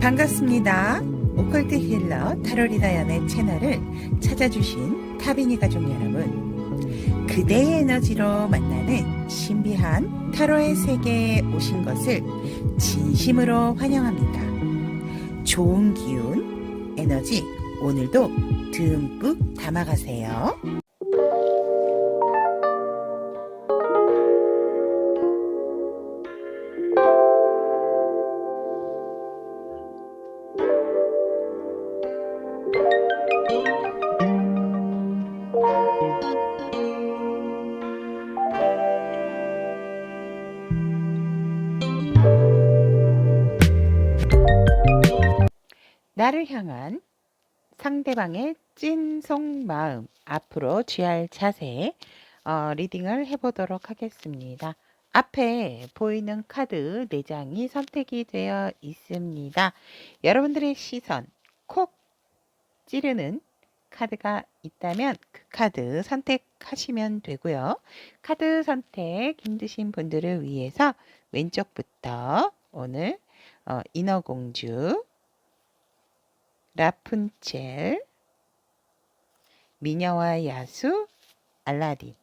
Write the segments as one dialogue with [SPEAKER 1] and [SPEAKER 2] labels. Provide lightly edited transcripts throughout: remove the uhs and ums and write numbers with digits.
[SPEAKER 1] 반갑습니다. 오컬트 힐러 타로리다연의 채널을 찾아주신 타비니 가족 여러분, 그대의 에너지로 만나는 신비한 타로의 세계에 오신 것을 진심으로 환영합니다. 좋은 기운, 에너지 오늘도 듬뿍 담아가세요. 나를 향한 상대방의 찐 속마음, 앞으로 취할 자세, 리딩을 해보도록 하겠습니다. 앞에 보이는 카드 4장이 선택이 되어 있습니다. 여러분들의 시선 콕 찌르는 카드가 있다면 그 카드 선택하시면 되고요. 카드 선택 힘드신 분들을 위해서 왼쪽부터 오늘 인어공주, 라푼첼, 미녀와 야수, 알라딘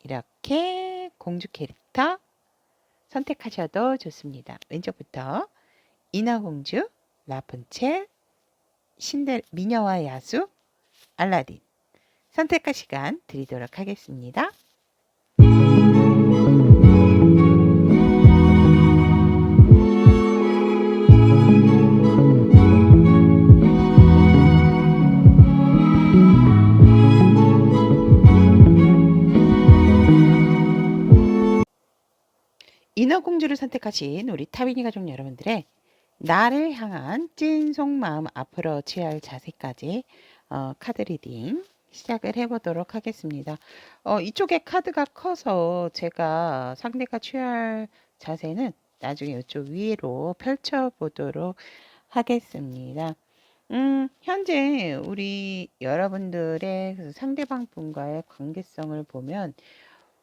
[SPEAKER 1] 이렇게 공주 캐릭터 선택하셔도 좋습니다. 왼쪽부터 인어공주, 라푼첼, 미녀와 야수, 알라딘 선택할 시간 드리도록 하겠습니다. 인어공주를 선택하신 우리 타비니 가족 여러분들의 나를 향한 찐 속마음, 앞으로 취할 자세까지 카드 리딩 시작을 해보도록 하겠습니다. 이쪽에 카드가 커서 제가 상대가 취할 자세는 나중에 이쪽 위로 펼쳐보도록 하겠습니다. 현재 우리 여러분들의 그 상대방 분과의 관계성을 보면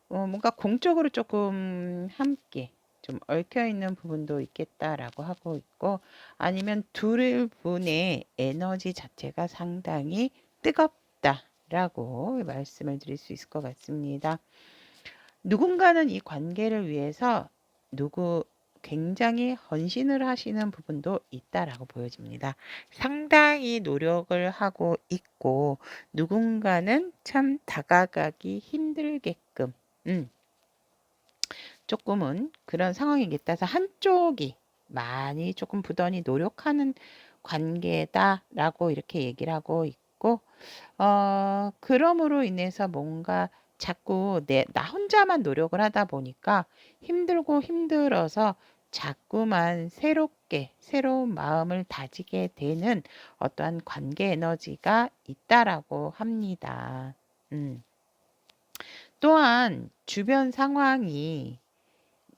[SPEAKER 1] 뭔가 공적으로 조금 함께 좀 얽혀 있는 부분도 있겠다라고 하고 있고, 아니면 둘 분의 에너지 자체가 상당히 뜨겁다라고 말씀을 드릴 수 있을 것 같습니다. 누군가는 이 관계를 위해서 굉장히 헌신을 하시는 부분도 있다라고 보여집니다. 상당히 노력을 하고 있고, 누군가는 참 다가가기 힘들게끔 조금은 그런 상황이겠다 해서 한쪽이 많이 조금 부단히 노력하는 관계다라고 이렇게 얘기를 하고 있고, 그럼으로 인해서 뭔가 자꾸 나 혼자만 노력을 하다 보니까 힘들고 힘들어서 자꾸만 새로운 마음을 다지게 되는 어떠한 관계 에너지가 있다라고 합니다. 또한 주변 상황이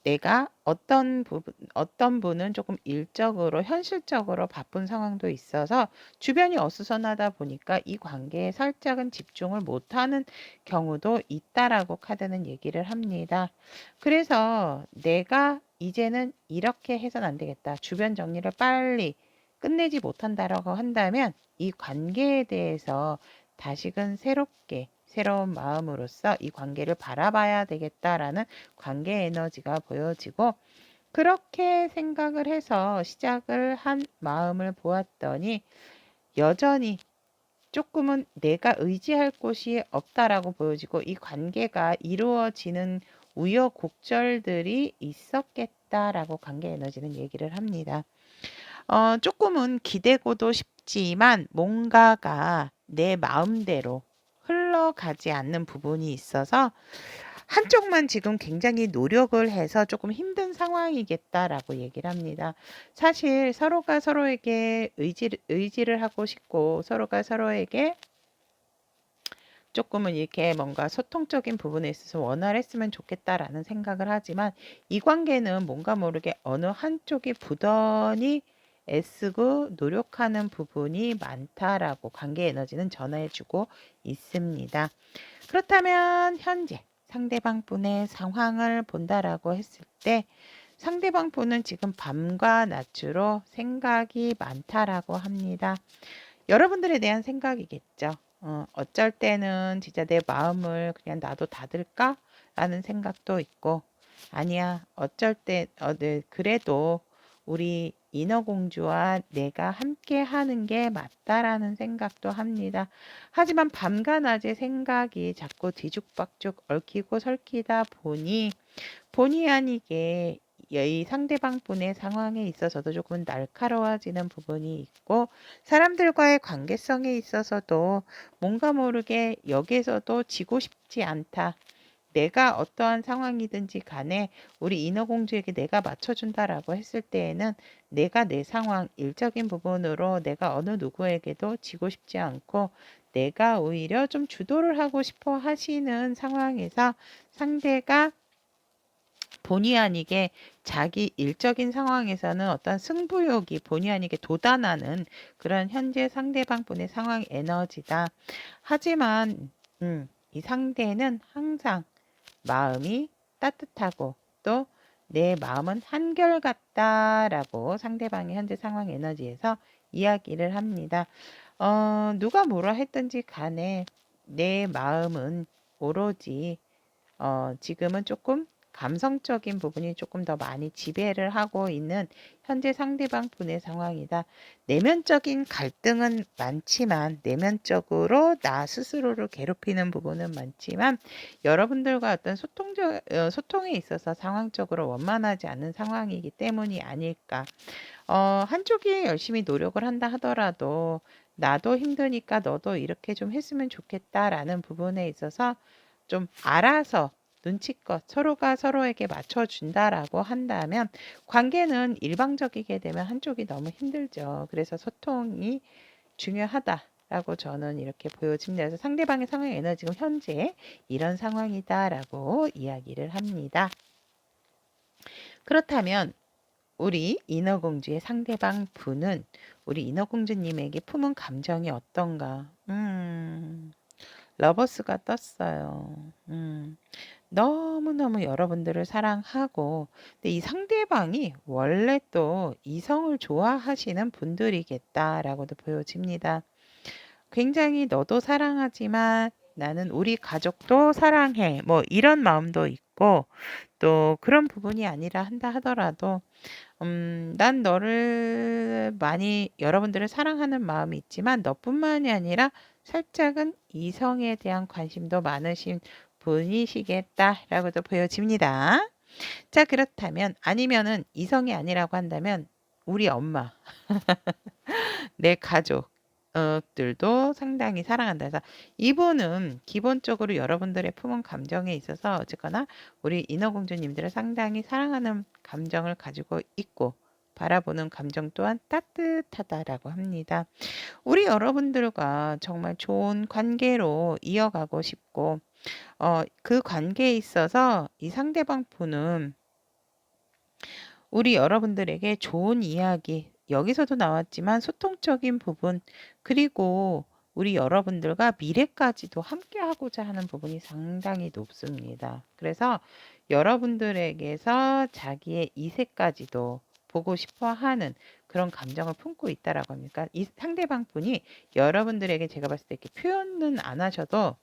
[SPEAKER 1] 내가 어떤 분은 조금 일적으로 현실적으로 바쁜 상황도 있어서 주변이 어수선하다 보니까 이 관계에 살짝은 집중을 못하는 경우도 있다라고 카드는 얘기를 합니다. 그래서 내가 이제는 이렇게 해서는 안 되겠다, 주변 정리를 빨리 끝내지 못한다라고 한다면 이 관계에 대해서 다시금 새로운 마음으로서 이 관계를 바라봐야 되겠다라는 관계 에너지가 보여지고, 그렇게 생각을 해서 시작을 한 마음을 보았더니 여전히 조금은 내가 의지할 곳이 없다라고 보여지고, 이 관계가 이루어지는 우여곡절들이 있었겠다라고 관계 에너지는 얘기를 합니다. 조금은 기대고도 싶지만 뭔가가 내 마음대로 흘러가지 않는 부분이 있어서 한쪽만 지금 굉장히 노력을 해서 조금 힘든 상황이겠다라고 얘기를 합니다. 사실 서로가 서로에게 의지를 하고 싶고, 서로가 서로에게 조금은 이렇게 뭔가 소통적인 부분에 있어서 원활했으면 좋겠다라는 생각을 하지만, 이 관계는 뭔가 모르게 어느 한쪽이 부단히 애쓰고 노력하는 부분이 많다라고 관계 에너지는 전해주고 있습니다. 그렇다면 현재 상대방 분의 상황을 본다라고 했을 때 상대방 분은 지금 밤과 낮으로 생각이 많다라고 합니다. 여러분들에 대한 생각이겠죠. 어쩔 때는 진짜 내 마음을 그냥 놔도 닫을까? 라는 생각도 있고, 아니야, 어쩔 때, 네, 그래도 우리 인어공주와 내가 함께 하는 게 맞다라는 생각도 합니다. 하지만 밤과 낮의 생각이 자꾸 뒤죽박죽 얽히고 설키다 보니 본의 아니게 이 상대방 분의 상황에 있어서도 조금 날카로워지는 부분이 있고 사람들과의 관계성에 있어서도 뭔가 모르게 여기에서도 지고 싶지 않다. 내가 어떠한 상황이든지 간에 우리 인어공주에게 내가 맞춰준다라고 했을 때에는 내가 내 상황, 일적인 부분으로 내가 어느 누구에게도 지고 싶지 않고 내가 오히려 좀 주도를 하고 싶어 하시는 상황에서 상대가 본의 아니게 자기 일적인 상황에서는 어떤 승부욕이 본의 아니게 돋아나는 그런 현재 상대방 분의 상황 에너지다. 하지만 이 상대는 항상 마음이 따뜻하고 또 내 마음은 한결같다라고 상대방의 현재 상황 에너지에서 이야기를 합니다. 누가 뭐라 했든지 간에 내 마음은 오로지 지금은 조금 감성적인 부분이 조금 더 많이 지배를 하고 있는 현재 상대방 분의 상황이다. 내면적인 갈등은 많지만 내면적으로 나 스스로를 괴롭히는 부분은 많지만 여러분들과 어떤 소통에 있어서 상황적으로 원만하지 않은 상황이기 때문이 아닐까. 한쪽이 열심히 노력을 한다 하더라도 나도 힘드니까 너도 이렇게 좀 했으면 좋겠다라는 부분에 있어서 좀 알아서 눈치껏 서로가 서로에게 맞춰준다라고 한다면 관계는 일방적이게 되면 한쪽이 너무 힘들죠. 그래서 소통이 중요하다라고 저는 이렇게 보여집니다. 그래서 상대방의 상황 에너지가 현재 이런 상황이다라고 이야기를 합니다. 그렇다면 우리 인어공주의 상대방 분은 우리 인어공주님에게 품은 감정이 어떤가? 러버스가 떴어요. 너무너무 여러분들을 사랑하고, 근데 이 상대방이 원래 또 이성을 좋아하시는 분들이겠다라고도 보여집니다. 굉장히 너도 사랑하지만 나는 우리 가족도 사랑해. 뭐 이런 마음도 있고, 또 그런 부분이 아니라 한다 하더라도 난 너를 많이 여러분들을 사랑하는 마음이 있지만 너뿐만이 아니라 살짝은 이성에 대한 관심도 많으신 분이시겠다라고도 보여집니다. 자, 그렇다면 아니면은 이성이 아니라고 한다면 우리 엄마, 내 가족 들도 상당히 사랑한다. 그래서 이분은 기본적으로 여러분들의 품은 감정에 있어서 어쨌거나 우리 인어공주님들을 상당히 사랑하는 감정을 가지고 있고 바라보는 감정 또한 따뜻하다라고 합니다. 우리 여러분들과 정말 좋은 관계로 이어가고 싶고 그 관계에 있어서 이 상대방 분은 우리 여러분들에게 좋은 이야기, 여기서도 나왔지만 소통적인 부분, 그리고 우리 여러분들과 미래까지도 함께 하고자 하는 부분이 상당히 높습니다. 그래서 여러분들에게서 자기의 이세까지도 보고 싶어 하는 그런 감정을 품고 있다라고 합니까? 이 상대방 분이 여러분들에게 제가 봤을 때 이렇게 표현은 안 하셔도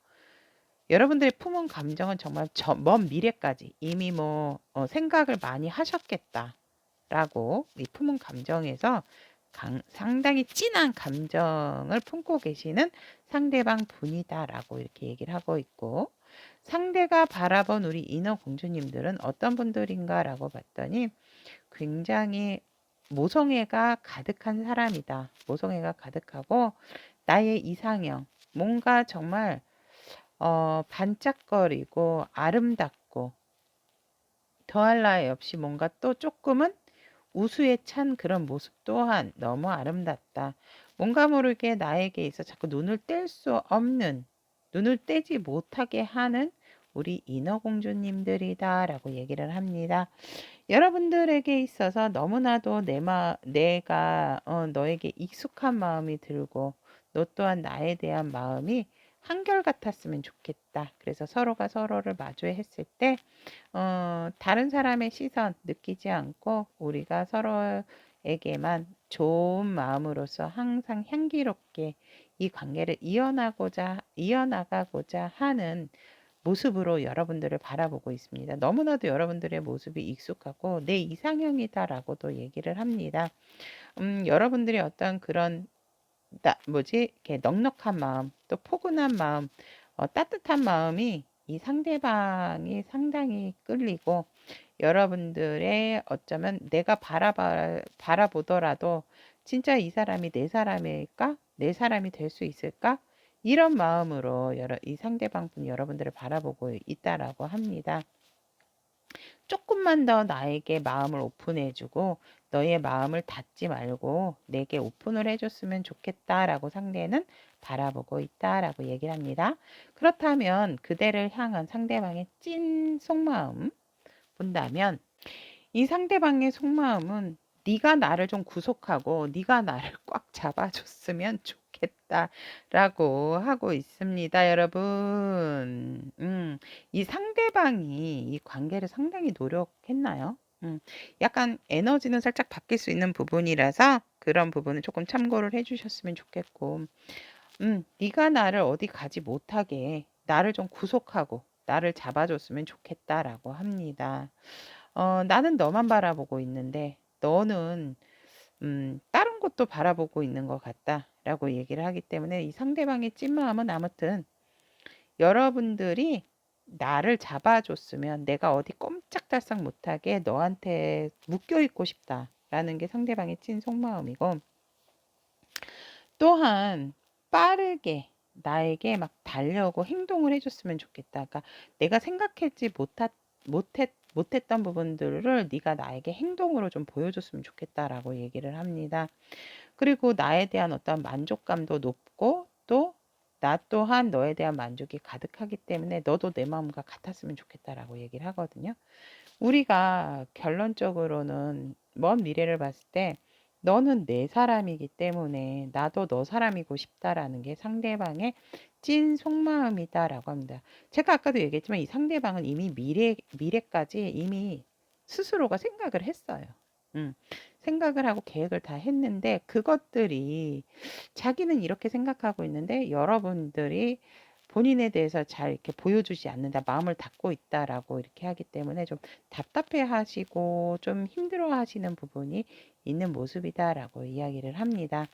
[SPEAKER 1] 여러분들의 품은 감정은 정말 먼 미래까지 이미 뭐 생각을 많이 하셨겠다라고 이 품은 감정에서 상당히 진한 감정을 품고 계시는 상대방 분이다라고 이렇게 얘기를 하고 있고 상대가 바라본 우리 인어공주님들은 어떤 분들인가라고 봤더니 굉장히 모성애가 가득한 사람이다. 모성애가 가득하고 나의 이상형 뭔가 정말 반짝거리고 아름답고 더할 나위 없이 뭔가 또 조금은 우수에 찬 그런 모습 또한 너무 아름답다. 뭔가 모르게 나에게 있어 자꾸 눈을 뗄 수 없는, 눈을 떼지 못하게 하는 우리 인어공주님들이다라고 얘기를 합니다. 여러분들에게 있어서 너무나도 내가 너에게 익숙한 마음이 들고 너 또한 나에 대한 마음이 한결같았으면 좋겠다. 그래서 서로가 서로를 마주했을 때 다른 사람의 시선 느끼지 않고 우리가 서로에게만 좋은 마음으로서 항상 향기롭게 이 관계를 이어나가고자 하는 모습으로 여러분들을 바라보고 있습니다. 너무나도 여러분들의 모습이 익숙하고 내 이상형이다라고도 얘기를 합니다. 여러분들이 어떤 그런 이렇게 넉넉한 마음, 또 포근한 마음, 따뜻한 마음이 이 상대방이 상당히 끌리고 여러분들의 어쩌면 내가 바라보더라도 진짜 이 사람이 내 사람일까? 내 사람이 될 수 있을까? 이런 마음으로 이 상대방 분이 여러분들을 바라보고 있다라고 합니다. 조금만 더 나에게 마음을 오픈해주고 너의 마음을 닫지 말고 내게 오픈을 해줬으면 좋겠다라고 상대는 바라보고 있다라고 얘기를 합니다. 그렇다면 그대를 향한 상대방의 찐 속마음 본다면 이 상대방의 속마음은 네가 나를 좀 구속하고 네가 나를 꽉 잡아줬으면 좋겠다라고 하고 있습니다, 여러분. 이 상대방이 이 관계를 상당히 노력했나요? 약간 에너지는 살짝 바뀔 수 있는 부분이라서 그런 부분은 조금 참고를 해주셨으면 좋겠고, 네가 나를 어디 가지 못하게 나를 좀 구속하고 나를 잡아줬으면 좋겠다라고 합니다. 나는 너만 바라보고 있는데 너는 다른 곳도 바라보고 있는 것 같다라고 얘기를 하기 때문에 이 상대방의 찐마음은 아무튼 여러분들이 나를 잡아줬으면 내가 어디 꼼짝달싹 못하게 너한테 묶여있고 싶다라는 게 상대방의 찐 속마음이고 또한 빠르게 나에게 막 달려오고 행동을 해줬으면 좋겠다. 그러니까 내가 생각했지 못했던 부분들을 네가 나에게 행동으로 좀 보여줬으면 좋겠다라고 얘기를 합니다. 그리고 나에 대한 어떤 만족감도 높고 또 나 또한 너에 대한 만족이 가득하기 때문에 너도 내 마음과 같았으면 좋겠다라고 얘기를 하거든요. 우리가 결론적으로는 먼 미래를 봤을 때 너는 내 사람이기 때문에 나도 너 사람이고 싶다라는 게 상대방의 찐 속마음이다라고 합니다. 제가 아까도 얘기했지만 이 상대방은 이미 미래까지 이미 스스로가 생각을 했어요. 생각을 하고 계획을 다 했는데 그것들이 자기는 이렇게 생각하고 있는데 여러분들이 본인에 대해서 잘 이렇게 보여주지 않는다, 마음을 닫고 있다라고 이렇게 하기 때문에 좀 답답해 하시고 좀 힘들어 하시는 부분이 있는 모습이다라고 이야기를 합니다.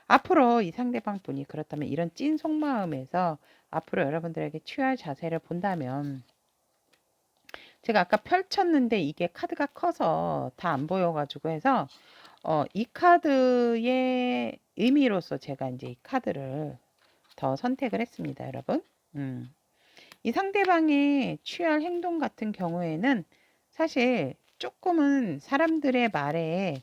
[SPEAKER 1] 앞으로 이 상대방 분이 그렇다면 이런 찐 속마음에서 앞으로 여러분들에게 취할 자세를 본다면 제가 아까 펼쳤는데 이게 카드가 커서 다 안 보여가지고 해서 이 카드의 의미로서 제가 이제 이 카드를 더 선택을 했습니다, 여러분. 이 상대방의 취할 행동 같은 경우에는 사실 조금은 사람들의 말에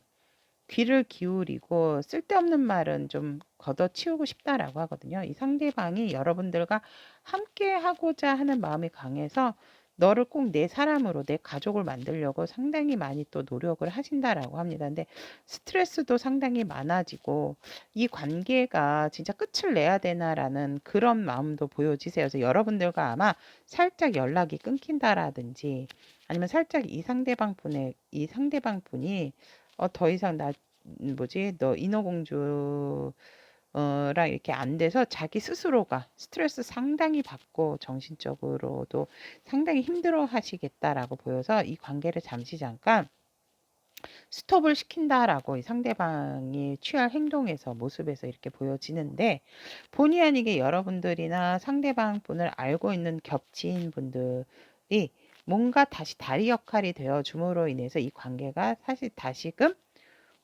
[SPEAKER 1] 귀를 기울이고 쓸데없는 말은 좀 걷어치우고 싶다라고 하거든요. 이 상대방이 여러분들과 함께 하고자 하는 마음이 강해서 너를 꼭 내 사람으로 내 가족을 만들려고 상당히 많이 또 노력을 하신다라고 합니다. 근데 스트레스도 상당히 많아지고 이 관계가 진짜 끝을 내야 되나라는 그런 마음도 보여지세요. 그래서 여러분들과 아마 살짝 연락이 끊긴다라든지 아니면 살짝 이 상대방 분이 더 이상 너 인어공주 랑 이렇게 안 돼서 자기 스스로가 스트레스 상당히 받고 정신적으로도 상당히 힘들어 하시겠다라고 보여서 이 관계를 잠시 잠깐 스톱을 시킨다라고 이 상대방이 취할 행동에서 모습에서 이렇게 보여지는데 본의 아니게 여러분들이나 상대방 분을 알고 있는 겹친 분들이 뭔가 다시 다리 역할이 되어 줌으로 인해서 이 관계가 사실 다시금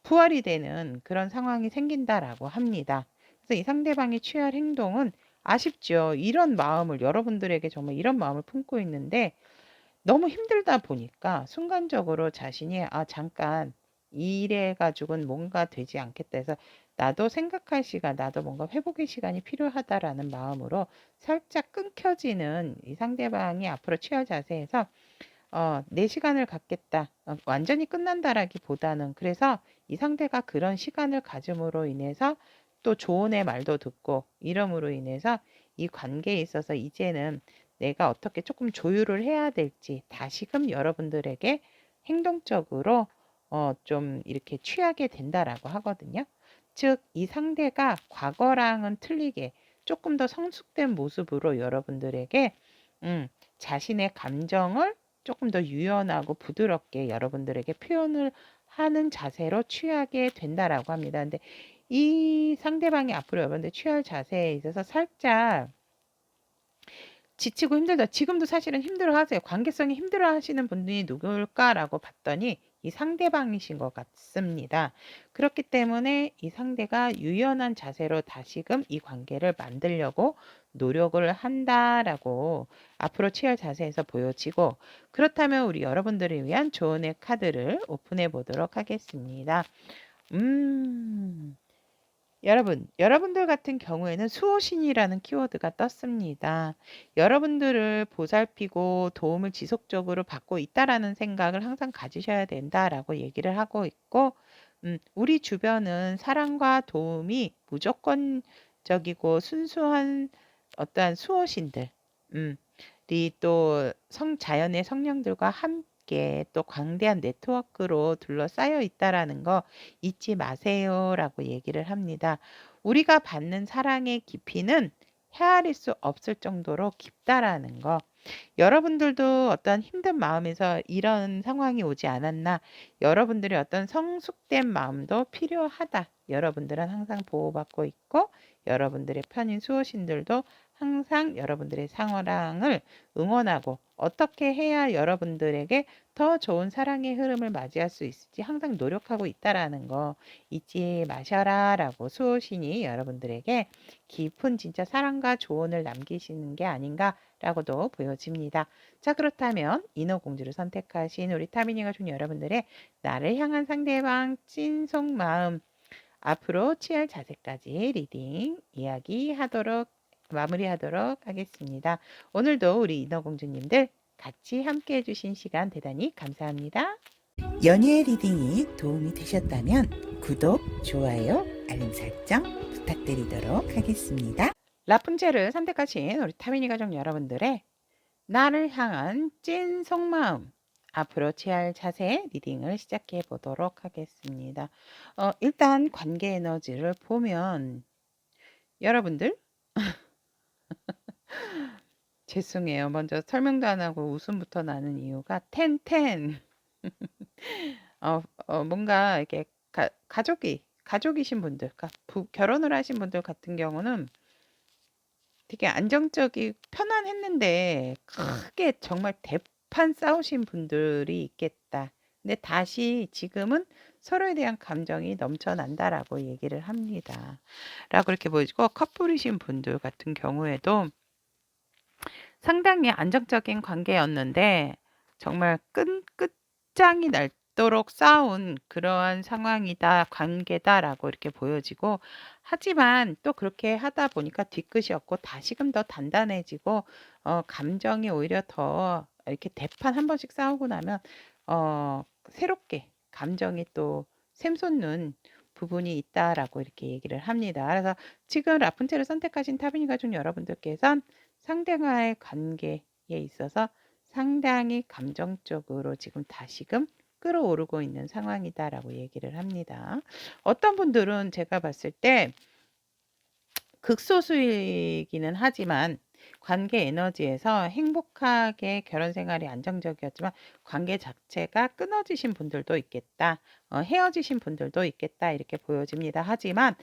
[SPEAKER 1] 부활이 되는 그런 상황이 생긴다라고 합니다. 그래서 이 상대방이 취할 행동은 아쉽죠. 이런 마음을 여러분들에게 정말 이런 마음을 품고 있는데 너무 힘들다 보니까 순간적으로 자신이 잠깐 이래 가지고는 뭔가 되지 않겠다 해서 나도 생각할 시간, 나도 뭔가 회복의 시간이 필요하다라는 마음으로 살짝 끊겨지는 이 상대방이 앞으로 취할 자세에서 내 시간을 갖겠다. 완전히 끝난다라기보다는 그래서 이 상대가 그런 시간을 가짐으로 인해서 또 조언의 말도 듣고 이름으로 인해서 이 관계에 있어서 이제는 내가 어떻게 조금 조율을 해야 될지 다시금 여러분들에게 행동적으로 좀 이렇게 취하게 된다라고 하거든요. 즉, 이 상대가 과거랑은 틀리게 조금 더 성숙된 모습으로 여러분들에게 자신의 감정을 조금 더 유연하고 부드럽게 여러분들에게 표현을 하는 자세로 취하게 된다라고 합니다. 근데 이 상대방이 앞으로 여러분들 취할 자세에 있어서 살짝 지치고 힘들다. 지금도 사실은 힘들어하세요. 관계성이 힘들어하시는 분이 누굴까라고 봤더니 이 상대방이신 것 같습니다. 그렇기 때문에 이 상대가 유연한 자세로 다시금 이 관계를 만들려고 노력을 한다라고 앞으로 취할 자세에서 보여지고, 그렇다면 우리 여러분들을 위한 조언의 카드를 오픈해 보도록 하겠습니다. 여러분들 같은 경우에는 수호신이라는 키워드가 떴습니다. 여러분들을 보살피고 도움을 지속적으로 받고 있다라는 생각을 항상 가지셔야 된다라고 얘기를 하고 있고, 우리 주변은 사랑과 도움이 무조건적이고 순수한 어떠한 수호신들, 또 자연의 성령들과 함께 또 광대한 네트워크로 둘러싸여 있다라는 거 잊지 마세요라고 얘기를 합니다. 우리가 받는 사랑의 깊이는 헤아릴 수 없을 정도로 깊다라는 거. 여러분들도 어떤 힘든 마음에서 이런 상황이 오지 않았나? 여러분들의 어떤 성숙된 마음도 필요하다. 여러분들은 항상 보호받고 있고, 여러분들의 편인 수호신들도 항상 여러분들의 상호랑을 응원하고 어떻게 해야 여러분들에게 더 좋은 사랑의 흐름을 맞이할 수 있을지 항상 노력하고 있다라는 거 잊지 마셔라 라고 수호신이 여러분들에게 깊은 진짜 사랑과 조언을 남기시는 게 아닌가라고도 보여집니다. 자, 그렇다면 인어공주를 선택하신 우리 타미니가 준 여러분들의 나를 향한 상대방 찐 속마음 앞으로 취할 자세까지 리딩 마무리하도록 하겠습니다. 오늘도 우리 인어공주님들 같이 함께 해주신 시간 대단히 감사합니다.
[SPEAKER 2] 연예 리딩이 도움이 되셨다면 구독, 좋아요, 알림 설정 부탁드리도록 하겠습니다.
[SPEAKER 1] 라푼젤을 선택하신 우리 타미니 가족 여러분들의 나를 향한 찐 속마음 앞으로 취할 자세 리딩을 시작해 보도록 하겠습니다. 일단 관계 에너지를 보면 여러분들 죄송해요. 먼저 설명도 안 하고 웃음부터 나는 이유가 텐텐 뭔가 이렇게 가족이신 분들, 그러니까 결혼을 하신 분들 같은 경우는 되게 안정적이 편안했는데 크게 정말 대판 싸우신 분들이 있겠다. 근데 다시 지금은 서로에 대한 감정이 넘쳐난다라고 얘기를 합니다. 라고 이렇게 보여지고, 커플이신 분들 같은 경우에도 상당히 안정적인 관계였는데 정말 끝장이 날도록 싸운 그러한 상황이다, 관계다라고 이렇게 보여지고, 하지만 또 그렇게 하다 보니까 뒤끝이 없고 다시금 더 단단해지고 감정이 오히려 더 이렇게 대판 한 번씩 싸우고 나면 새롭게 감정이 또 샘솟는 부분이 있다라고 이렇게 얘기를 합니다. 그래서 지금 라푼첼을 선택하신 타비니 가족 여러분들께서는 상대와의 관계에 있어서 상당히 감정적으로 지금 다시금 끌어오르고 있는 상황이다라고 얘기를 합니다. 어떤 분들은 제가 봤을 때 극소수이기는 하지만 관계 에너지에서 행복하게 결혼 생활이 안정적이었지만 관계 자체가 끊어지신 분들도 있겠다. 헤어지신 분들도 있겠다. 이렇게 보여집니다. 하지만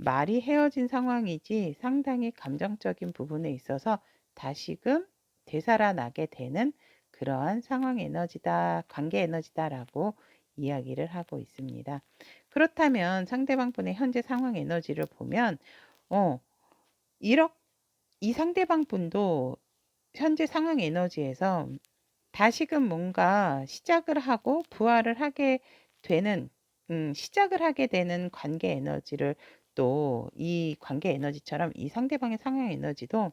[SPEAKER 1] 말이 헤어진 상황이지 상당히 감정적인 부분에 있어서 다시금 되살아나게 되는 그러한 상황 에너지다, 관계 에너지다라고 이야기를 하고 있습니다. 그렇다면 상대방 분의 현재 상황 에너지를 보면 이 상대방 분도 현재 상황 에너지에서 다시금 뭔가 시작을 하고 부활을 하게 되는, 시작을 하게 되는 관계 에너지를, 또 이 관계 에너지처럼 이 상대방의 상황 에너지도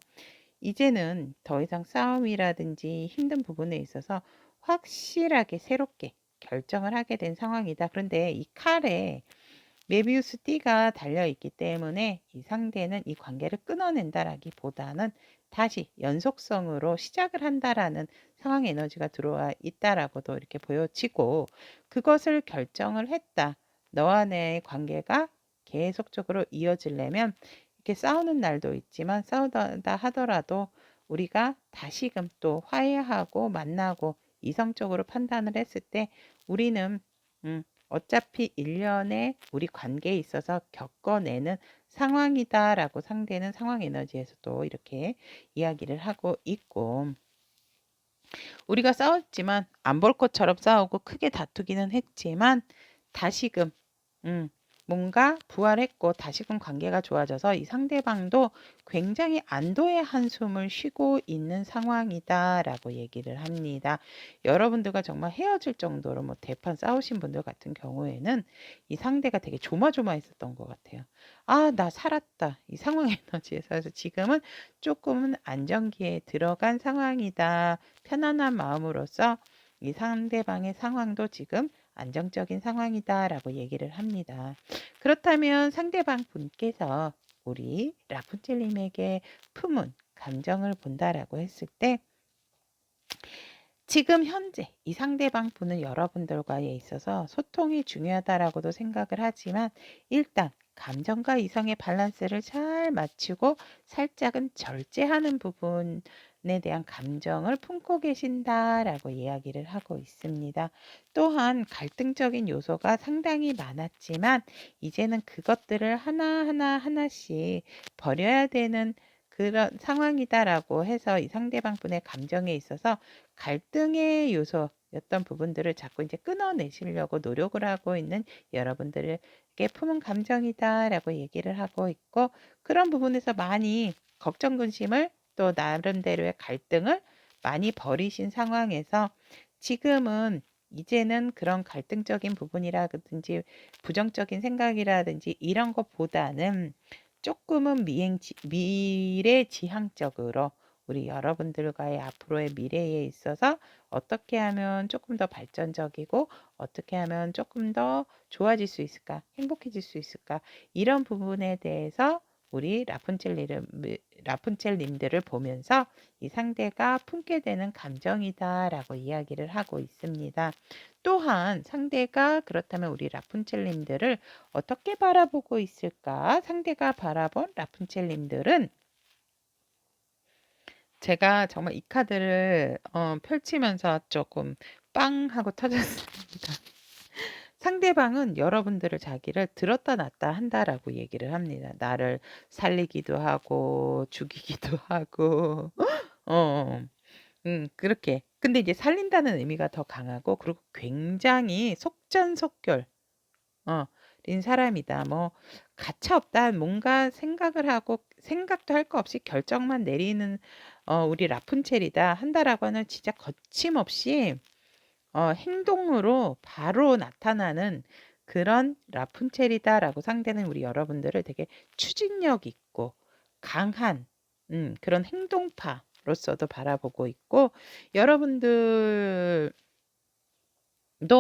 [SPEAKER 1] 이제는 더 이상 싸움이라든지 힘든 부분에 있어서 확실하게 새롭게 결정을 하게 된 상황이다. 그런데 이 칼에 메비우스 띠가 달려 있기 때문에 이 상대는 이 관계를 끊어낸다라기보다는 다시 연속성으로 시작을 한다라는 상황 에너지가 들어와 있다라고도 이렇게 보여지고, 그것을 결정을 했다. 너와 내 관계가 계속적으로 이어지려면 이렇게 싸우는 날도 있지만, 싸우다 하더라도 우리가 다시금 또 화해하고 만나고 이성적으로 판단을 했을 때 우리는 어차피 일련의 우리 관계에 있어서 겪어내는 상황이다라고 상대는 상황 에너지에서도 이렇게 이야기를 하고 있고, 우리가 싸웠지만 안 볼 것처럼 싸우고 크게 다투기는 했지만 다시금 뭔가 부활했고 다시금 관계가 좋아져서 이 상대방도 굉장히 안도의 한숨을 쉬고 있는 상황이다라고 얘기를 합니다. 여러분들과 정말 헤어질 정도로 뭐 대판 싸우신 분들 같은 경우에는 이 상대가 되게 조마조마했었던 것 같아요. 아, 나 살았다. 이 상황 에너지에서. 그래서 지금은 조금은 안정기에 들어간 상황이다. 편안한 마음으로서 이 상대방의 상황도 지금 안정적인 상황이다라고 얘기를 합니다. 그렇다면 상대방 분께서 우리 라푼젤님에게 품은 감정을 본다라고 했을 때, 지금 현재 이 상대방 분은 여러분들과에 있어서 소통이 중요하다라고도 생각을 하지만, 일단 감정과 이성의 밸런스를 잘 맞추고 살짝은 절제하는 부분에 대한 감정을 품고 계신다라고 이야기를 하고 있습니다. 또한 갈등적인 요소가 상당히 많았지만 이제는 그것들을 하나씩 버려야 되는 그런 상황이다라고 해서 이 상대방 분의 감정에 있어서 갈등의 요소였던 부분들을 자꾸 이제 끊어내시려고 노력을 하고 있는 여러분들에게 품은 감정이다라고 얘기를 하고 있고, 그런 부분에서 많이 걱정 근심을 또 나름대로의 갈등을 많이 버리신 상황에서 지금은 이제는 그런 갈등적인 부분이라든지 부정적인 생각이라든지 이런 것보다는 조금은 미래지향적으로 우리 여러분들과의 앞으로의 미래에 있어서 어떻게 하면 조금 더 발전적이고 어떻게 하면 조금 더 좋아질 수 있을까, 행복해질 수 있을까, 이런 부분에 대해서 우리 라푼첼님들을 보면서 이 상대가 품게 되는 감정이다라고 이야기를 하고 있습니다. 또한 상대가 그렇다면 우리 라푼첼님들을 어떻게 바라보고 있을까? 상대가 바라본 라푼첼님들은, 제가 정말 이 카드를 펼치면서 조금 빵 하고 터졌습니다. 상대방은 여러분들을 자기를 들었다 놨다 한다라고 얘기를 합니다. 나를 살리기도 하고 죽이기도 하고 어, 그렇게. 근데 이제 살린다는 의미가 더 강하고, 그리고 굉장히 속전속결 인 사람이다. 뭐 가차없다. 뭔가 생각을 하고 생각도 할 거 없이 결정만 내리는 우리 라푼첼이다 한다라고 하는, 진짜 거침없이 행동으로 바로 나타나는 그런 라푼첼이다라고 상대는 우리 여러분들을 되게 추진력 있고 강한 그런 행동파로서도 바라보고 있고, 여러분들도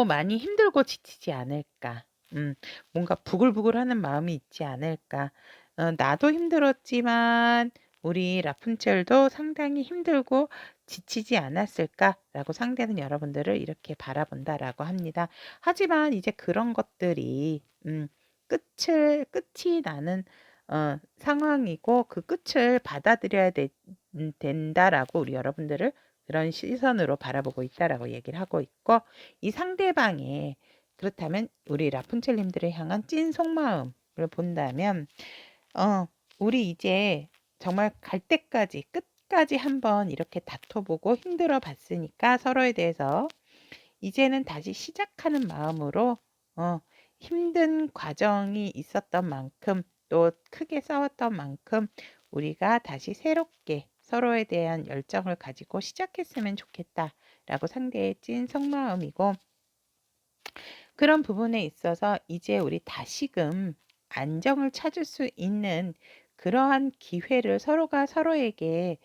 [SPEAKER 1] 많이 힘들고 지치지 않을까. 뭔가 부글부글하는 마음이 있지 않을까. 나도 힘들었지만 우리 라푼첼도 상당히 힘들고 지치지 않았을까라고 상대는 여러분들을 이렇게 바라본다라고 합니다. 하지만 이제 그런 것들이 끝이 나는 상황이고 그 끝을 받아들여야 된다라고 우리 여러분들을 그런 시선으로 바라보고 있다라고 얘기를 하고 있고, 이 상대방의, 그렇다면 우리 라푼첼님들을 향한 찐 속마음을 본다면 우리 이제 정말 갈 때까지 끝까지 한번 이렇게 다퉈보고 힘들어 봤으니까 서로에 대해서 이제는 다시 시작하는 마음으로 힘든 과정이 있었던 만큼 또 크게 싸웠던 만큼 우리가 다시 새롭게 서로에 대한 열정을 가지고 시작했으면 좋겠다라고 상대의 찐 속마음이고, 그런 부분에 있어서 이제 우리 다시금 안정을 찾을 수 있는 그러한 기회를 서로가 서로에게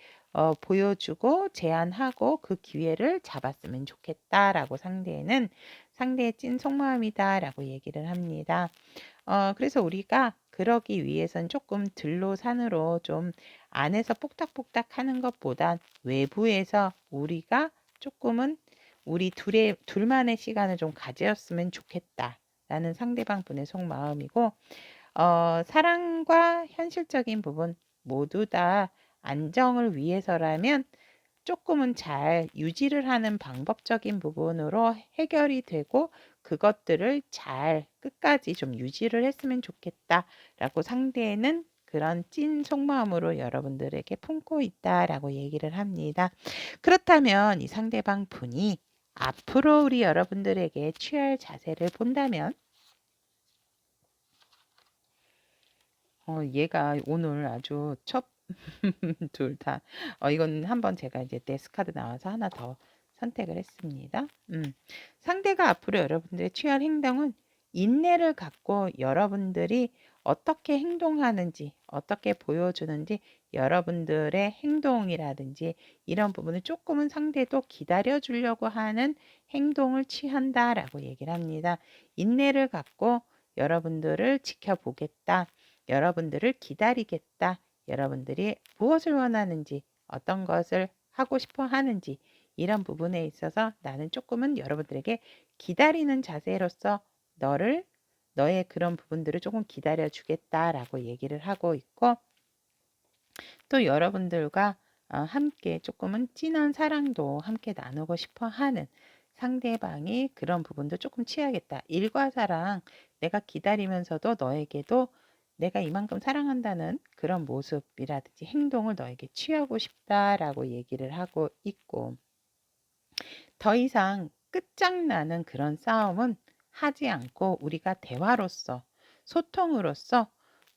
[SPEAKER 1] 보여주고 제안하고 그 기회를 잡았으면 좋겠다라고 상대의 찐 속마음이다라고 얘기를 합니다. 그래서 우리가 그러기 위해선 조금 들로 산으로 좀 안에서 뽁닥뽁닥 하는 것보단 외부에서 우리가 조금은 우리 둘만의 시간을 좀 가졌으면 좋겠다라는 상대방 분의 속마음이고, 사랑과 현실적인 부분 모두 다 안정을 위해서라면 조금은 잘 유지를 하는 방법적인 부분으로 해결이 되고, 그것들을 잘 끝까지 좀 유지를 했으면 좋겠다라고 상대는 그런 찐 속마음으로 여러분들에게 품고 있다라고 얘기를 합니다. 그렇다면 이 상대방 분이 앞으로 우리 여러분들에게 취할 자세를 본다면, 얘가 오늘 아주 첫 둘 다. 이건 한번 제가 이제 데스카드 나와서 하나 더 선택을 했습니다. 상대가 앞으로 여러분들의 취할 행동은 인내를 갖고 여러분들이 어떻게 행동하는지, 어떻게 보여주는지 여러분들의 행동이라든지 이런 부분을 조금은 상대도 기다려 주려고 하는 행동을 취한다라고 얘기를 합니다. 인내를 갖고 여러분들을 지켜보겠다. 여러분들을 기다리겠다. 여러분들이 무엇을 원하는지, 어떤 것을 하고 싶어 하는지 이런 부분에 있어서 나는 조금은 여러분들에게 기다리는 자세로서 너의 그런 부분들을 조금 기다려 주겠다라고 얘기를 하고 있고, 또 여러분들과 함께 조금은 진한 사랑도 함께 나누고 싶어 하는 상대방이 그런 부분도 조금 취하겠다. 일과 사랑, 내가 기다리면서도 너에게도 내가 이만큼 사랑한다는 그런 모습이라든지 행동을 너에게 취하고 싶다라고 얘기를 하고 있고, 더 이상 끝장나는 그런 싸움은 하지 않고 우리가 대화로서, 소통으로서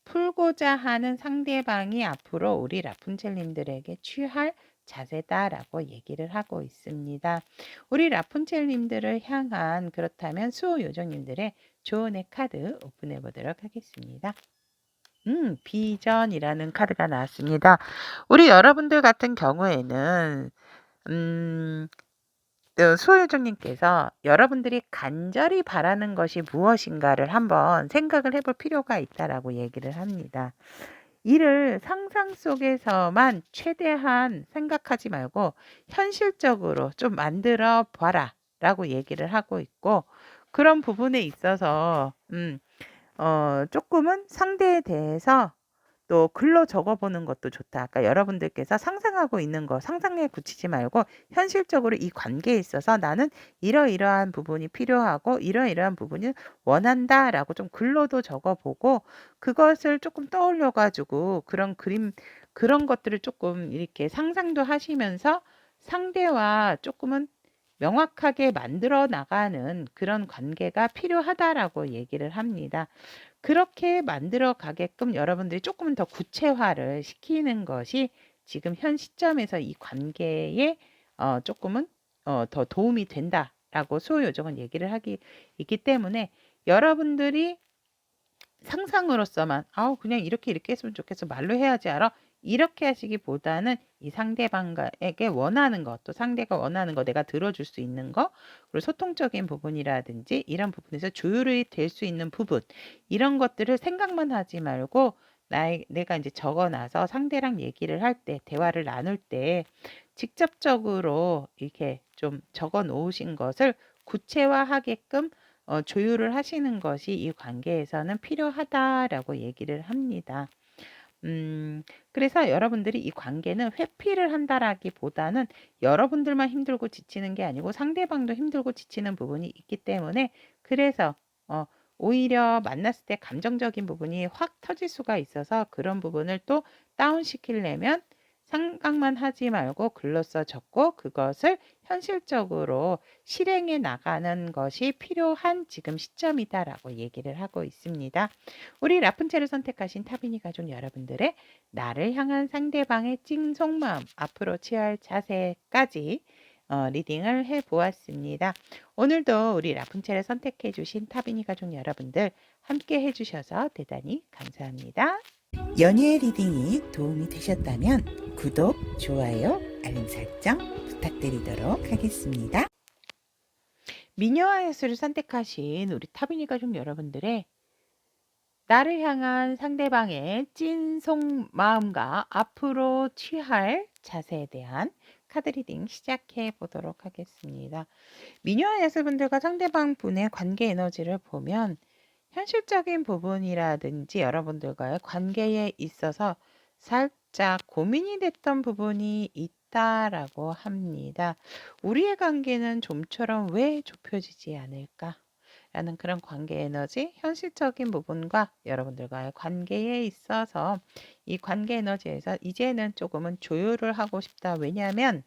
[SPEAKER 1] 풀고자 하는 상대방이 앞으로 우리 라푼첼님들에게 취할 자세다라고 얘기를 하고 있습니다. 우리 라푼첼님들을 향한, 그렇다면 수호 요정님들의 조언의 카드 오픈해 보도록 하겠습니다. 비전이라는 카드가 나왔습니다. 우리 여러분들 같은 경우에는 수호요정님께서 여러분들이 간절히 바라는 것이 무엇인가를 한번 생각을 해볼 필요가 있다라고 얘기를 합니다. 이를 상상 속에서만 최대한 생각하지 말고 현실적으로 좀 만들어 봐라 라고 얘기를 하고 있고, 그런 부분에 있어서 조금은 상대에 대해서 또 글로 적어보는 것도 좋다. 아까 여러분들께서 상상하고 있는 거 상상에 그치지 말고 현실적으로 이 관계에 있어서 나는 이러이러한 부분이 필요하고 이러이러한 부분을 원한다라고 좀 글로도 적어보고, 그것을 조금 떠올려 가지고 그런 그림, 그런 것들을 조금 이렇게 상상도 하시면서 상대와 조금은 명확하게 만들어 나가는 그런 관계가 필요하다라고 얘기를 합니다. 그렇게 만들어 가게끔 여러분들이 조금 더 구체화를 시키는 것이 지금 현 시점에서 이 관계에 조금은 더 도움이 된다라고 수호 요정은 얘기를 있기 때문에, 여러분들이 상상으로서만 그냥 이렇게 했으면 좋겠어, 말로 해야지 알아, 이렇게 하시기보다는 이 상대방에게 원하는 것, 또 상대가 원하는 거 내가 들어줄 수 있는 거, 그리고 소통적인 부분이라든지 이런 부분에서 조율이 될 수 있는 부분, 이런 것들을 생각만 하지 말고 내가 이제 적어놔서 상대랑 얘기를 할 때, 대화를 나눌 때 직접적으로 이렇게 좀 적어 놓으신 것을 구체화하게끔 조율을 하시는 것이 이 관계에서는 필요하다라고 얘기를 합니다. 그래서 여러분들이 이 관계는 회피를 한다라기보다는 여러분들만 힘들고 지치는 게 아니고 상대방도 힘들고 지치는 부분이 있기 때문에, 그래서 오히려 만났을 때 감정적인 부분이 확 터질 수가 있어서 그런 부분을 또 다운시키려면 생각만 하지 말고 글로써 적고 그것을 현실적으로 실행해 나가는 것이 필요한 지금 시점이다라고 얘기를 하고 있습니다. 우리 라푼첼을 선택하신 타비니 가족 여러분들의 나를 향한 상대방의 찐 속마음, 앞으로 취할 자세까지 리딩을 해보았습니다. 오늘도 우리 라푼첼을 선택해 주신 타비니 가족 여러분들 함께 해주셔서 대단히 감사합니다.
[SPEAKER 2] 연예 리딩이 도움이 되셨다면 구독, 좋아요, 알림 설정 부탁드리도록 하겠습니다.
[SPEAKER 1] 미녀와 예수를 선택하신 우리 타비니 가족 여러분들의 나를 향한 상대방의 찐 속마음과 앞으로 취할 자세에 대한 카드 리딩 시작해 보도록 하겠습니다. 미녀와 야수분들과 상대방 분의 관계 에너지를 보면 현실적인 부분이라든지 여러분들과의 관계에 있어서 살짝 고민이 됐던 부분이 있다라고 합니다. 우리의 관계는 좀처럼 왜 좁혀지지 않을까? 라는 그런 관계 에너지, 현실적인 부분과 여러분들과의 관계에 있어서 이 관계 에너지에서 이제는 조금은 조율을 하고 싶다. 왜냐하면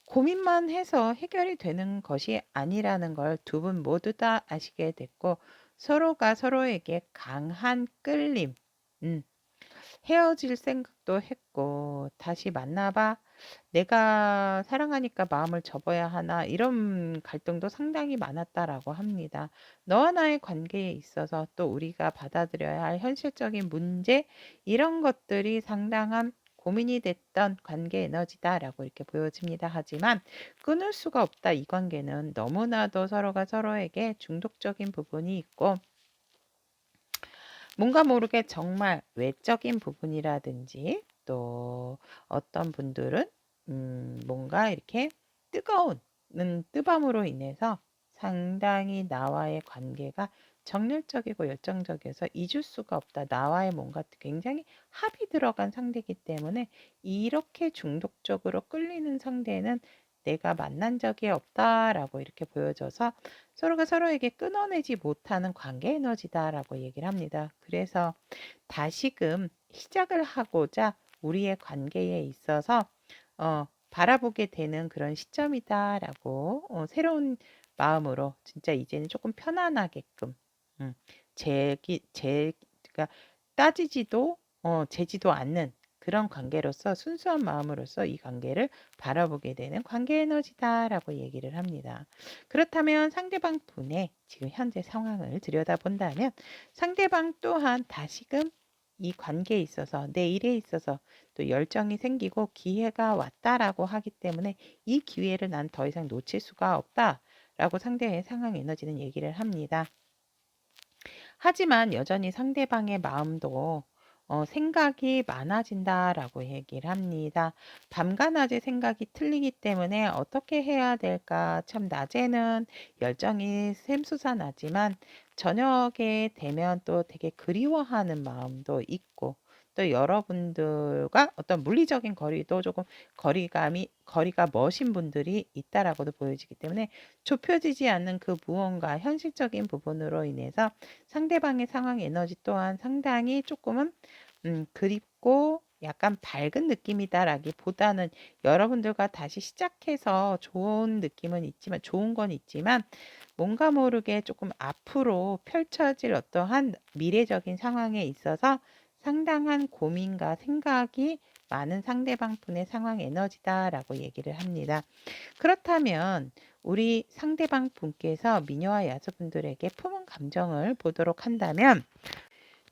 [SPEAKER 1] 고민만 해서 해결이 되는 것이 아니라는 걸 두 분 모두 다 아시게 됐고 서로가 서로에게 강한 끌림, 헤어질 생각도 했고 다시 만나봐 내가 사랑하니까 마음을 접어야 하나 이런 갈등도 상당히 많았다라고 합니다. 너와 나의 관계에 있어서 또 우리가 받아들여야 할 현실적인 문제 이런 것들이 상당한 고민이 됐던 관계 에너지다라고 이렇게 보여집니다. 하지만 끊을 수가 없다. 이 관계는 너무나도 서로가 서로에게 중독적인 부분이 있고 뭔가 모르게 정말 외적인 부분이라든지 또 어떤 분들은 뭔가 이렇게 뜨거운 뜨밤으로 인해서 상당히 나와의 관계가 정열적이고 열정적이어서 잊을 수가 없다. 나와의 뭔가 굉장히 합이 들어간 상대이기 때문에 이렇게 중독적으로 끌리는 상대는 내가 만난 적이 없다라고 이렇게 보여져서 서로가 서로에게 끊어내지 못하는 관계 에너지다라고 얘기를 합니다. 그래서 다시금 시작을 하고자 우리의 관계에 있어서 바라보게 되는 그런 시점이다라고 새로운 마음으로 진짜 이제는 조금 편안하게끔 그러니까 따지지도 재지도 않는 그런 관계로서 순수한 마음으로서 이 관계를 바라보게 되는 관계 에너지다라고 얘기를 합니다. 그렇다면 상대방 분의 지금 현재 상황을 들여다본다면 상대방 또한 다시금 이 관계에 있어서 내 일에 있어서 또 열정이 생기고 기회가 왔다라고 하기 때문에 이 기회를 난 더 이상 놓칠 수가 없다라고 상대의 상황 에너지는 얘기를 합니다. 하지만 여전히 상대방의 마음도 생각이 많아진다라고 얘기를 합니다. 밤과 낮의 생각이 틀리기 때문에 어떻게 해야 될까? 참 낮에는 열정이 샘솟아나지만 저녁에 되면 또 되게 그리워하는 마음도 있고 또 여러분들과 어떤 물리적인 거리도 조금 거리가 머신 분들이 있다라고도 보여지기 때문에 좁혀지지 않는 그 무언가 현실적인 부분으로 인해서 상대방의 상황 에너지 또한 상당히 조금은 그립고 약간 밝은 느낌이다라기보다는 여러분들과 다시 시작해서 좋은 느낌은 있지만 좋은 건 있지만 뭔가 모르게 조금 앞으로 펼쳐질 어떠한 미래적인 상황에 있어서 상당한 고민과 생각이 많은 상대방 분의 상황 에너지다라고 얘기를 합니다. 그렇다면 우리 상대방 분께서 미녀와 야수분들에게 품은 감정을 보도록 한다면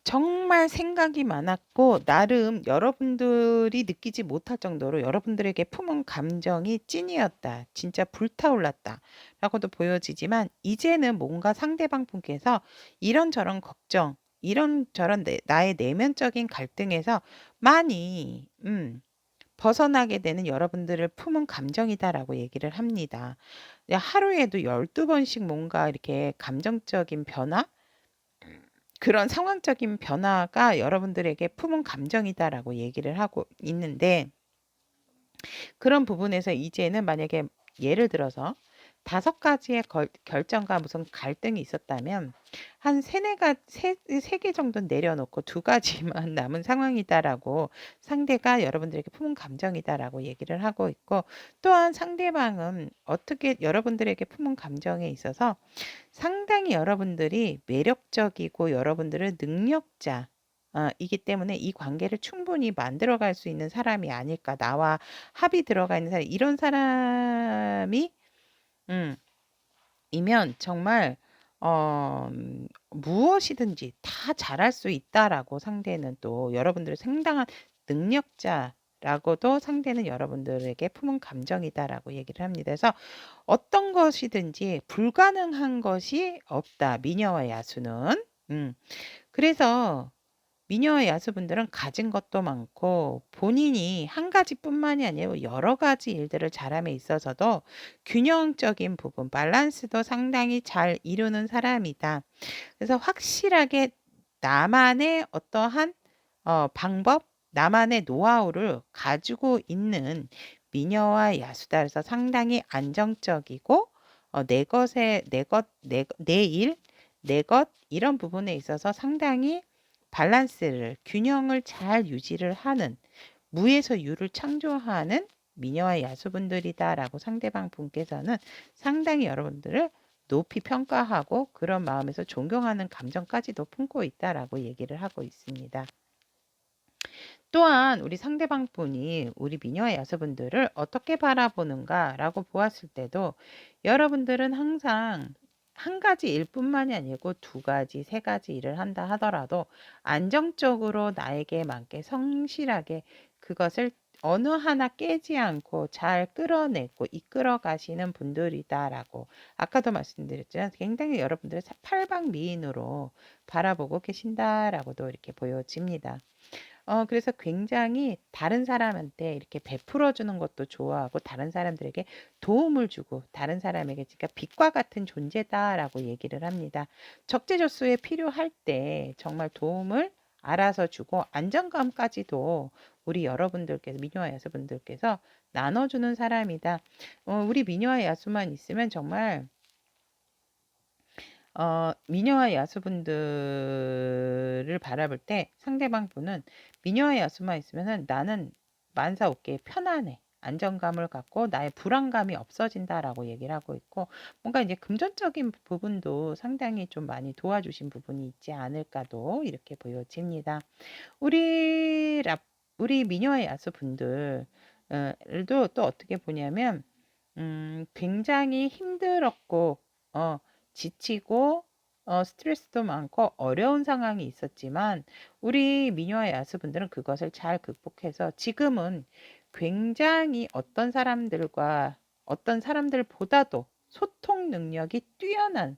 [SPEAKER 1] 정말 생각이 많았고 나름 여러분들이 느끼지 못할 정도로 여러분들에게 품은 감정이 찐이었다. 진짜 불타올랐다. 라고도 보여지지만 이제는 뭔가 상대방 분께서 이런저런 걱정, 이런저런 나의 내면적인 갈등에서 많이 벗어나게 되는 여러분들을 품은 감정이다라고 얘기를 합니다. 하루에도 12번씩 뭔가 이렇게 감정적인 변화? 그런 상황적인 변화가 여러분들에게 품은 감정이다라고 얘기를 하고 있는데 그런 부분에서 이제는 만약에 예를 들어서 5가지의 결정과 무슨 갈등이 있었다면 한 세 개 정도는 내려놓고 2가지만 남은 상황이다라고 상대가 여러분들에게 품은 감정이다라고 얘기를 하고 있고 또한 상대방은 어떻게 여러분들에게 품은 감정에 있어서 상당히 여러분들이 매력적이고 여러분들은 능력자 이기 때문에 이 관계를 충분히 만들어갈 수 있는 사람이 아닐까. 나와 합이 들어가 있는 사람. 이런 사람이 이면 정말 무엇이든지 다 잘할 수 있다라고 상대는 또 여러분들의 상당한 능력자라고도 상대는 여러분들에게 품은 감정이다라고 얘기를 합니다. 그래서 어떤 것이든지 불가능한 것이 없다. 미녀와 야수는. 그래서 미녀와 야수분들은 가진 것도 많고 본인이 한 가지뿐만이 아니고 여러 가지 일들을 잘함에 있어서도 균형적인 부분, 밸런스도 상당히 잘 이루는 사람이다. 그래서 확실하게 나만의 어떠한 방법, 나만의 노하우를 가지고 있는 미녀와 야수다. 그래서 상당히 안정적이고 내 것에 내 일, 내 것 이런 부분에 있어서 상당히 밸런스를 균형을 잘 유지를 하는 무에서 유를 창조하는 미녀와 야수분들이다라고 상대방 분께서는 상당히 여러분들을 높이 평가하고 그런 마음에서 존경하는 감정까지도 품고 있다라고 얘기를 하고 있습니다. 또한 우리 상대방 분이 우리 미녀와 야수분들을 어떻게 바라보는가라고 보았을 때도 여러분들은 항상 한 가지 일뿐만이 아니고 두 가지, 세 가지 일을 한다 하더라도 안정적으로 나에게 맞게 성실하게 그것을 어느 하나 깨지 않고 잘 끌어내고 이끌어 가시는 분들이다라고 아까도 말씀드렸지만 굉장히 여러분들을 팔방미인으로 바라보고 계신다라고도 이렇게 보여집니다. 그래서 굉장히 다른 사람한테 이렇게 베풀어 주는 것도 좋아하고 다른 사람들에게 도움을 주고 다른 사람에게 그러니까 빛과 같은 존재다라고 얘기를 합니다. 적재적소에 필요할 때 정말 도움을 알아서 주고 안정감까지도 우리 여러분들께서 미녀와 야수분들께서 나눠주는 사람이다. 우리 미녀와 야수만 있으면 정말 미녀와 야수분들을 바라볼 때 상대방 분은 미녀와 야수만 있으면은 나는 만사오케 편안해. 안정감을 갖고 나의 불안감이 없어진다라고 얘기를 하고 있고 뭔가 이제 금전적인 부분도 상당히 좀 많이 도와주신 부분이 있지 않을까도 이렇게 보여집니다. 우리 우리 미녀와 야수분들도 또 어떻게 보냐면 굉장히 힘들었고 지치고 스트레스도 많고 어려운 상황이 있었지만 우리 미녀와 야수분들은 그것을 잘 극복해서 지금은 굉장히 어떤 사람들보다도 소통 능력이 뛰어난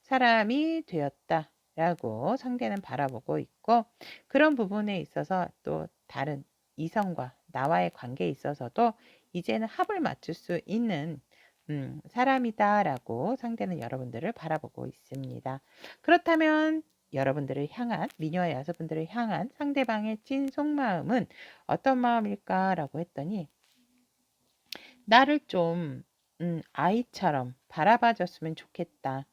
[SPEAKER 1] 사람이 되었다라고 상대는 바라보고 있고 그런 부분에 있어서 또 다른 이성과 나와의 관계에 있어서도 이제는 합을 맞출 수 있는 사람이다라고 상대는 여러분들을 바라보고 있습니다. 그렇다면 여러분들을 향한 미녀와 야수분들을 향한 상대방의 찐 속마음은 어떤 마음일까라고 했더니 나를 좀 아이처럼 바라봐 줬으면 좋겠다.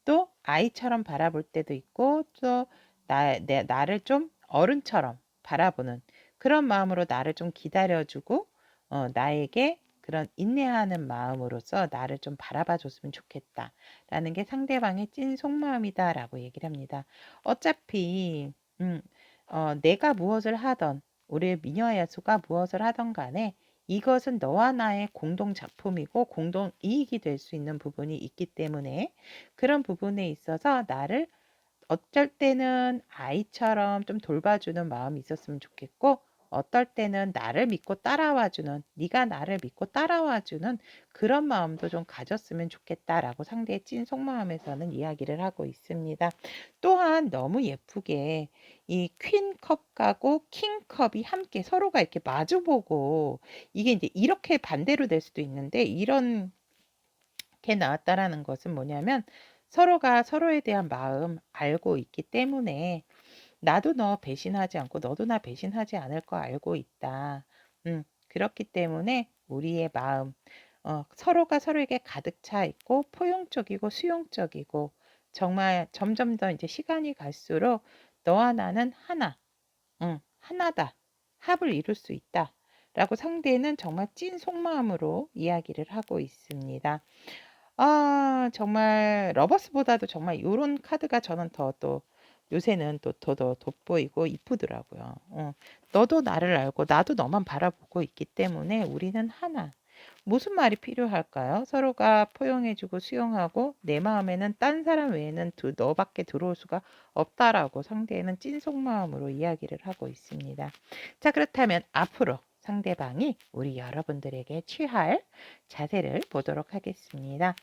[SPEAKER 1] 또 아이처럼 바라볼 때도 있고 또 나를 좀 어른처럼 바라보는 그런 마음으로 나를 좀 기다려주고 나에게 그런 인내하는 마음으로서 나를 좀 바라봐 줬으면 좋겠다라는 게 상대방의 찐 속마음이다라고 얘기를 합니다. 어차피 내가 무엇을 하던 우리 미녀와 야수가 무엇을 하던 간에 이것은 너와 나의 공동 작품이고 공동 이익이 될 수 있는 부분이 있기 때문에 그런 부분에 있어서 나를 어쩔 때는 아이처럼 좀 돌봐주는 마음이 있었으면 좋겠고 어떨 때는 나를 믿고 따라와주는 네가 나를 믿고 따라와주는 그런 마음도 좀 가졌으면 좋겠다라고 상대의 찐 속마음에서는 이야기를 하고 있습니다. 또한 너무 예쁘게 이 퀸컵하고 킹컵이 함께 서로가 이렇게 마주보고 이게 이제 이렇게 반대로 될 수도 있는데 이런 게 나왔다라는 것은 뭐냐면 서로가 서로에 대한 마음 알고 있기 때문에 나도 너 배신하지 않고 너도 나 배신하지 않을 거 알고 있다. 그렇기 때문에 우리의 마음 서로가 서로에게 가득 차 있고 포용적이고 수용적이고 정말 점점 더 이제 시간이 갈수록 너와 나는 하나, 하나다. 합을 이룰 수 있다. 라고 상대는 정말 찐 속마음으로 이야기를 하고 있습니다. 정말 러버스보다도 정말 요런 카드가 저는 또 요새는 더 돋보이고 이쁘더라고요. 너도 나를 알고 나도 너만 바라보고 있기 때문에 우리는 하나. 무슨 말이 필요할까요? 서로가 포용해주고 수용하고 내 마음에는 딴 사람 외에는 너밖에 들어올 수가 없다라고 상대는 찐 속마음으로 이야기를 하고 있습니다. 자, 그렇다면 앞으로 상대방이 우리 여러분들에게 취할 자세를 보도록 하겠습니다.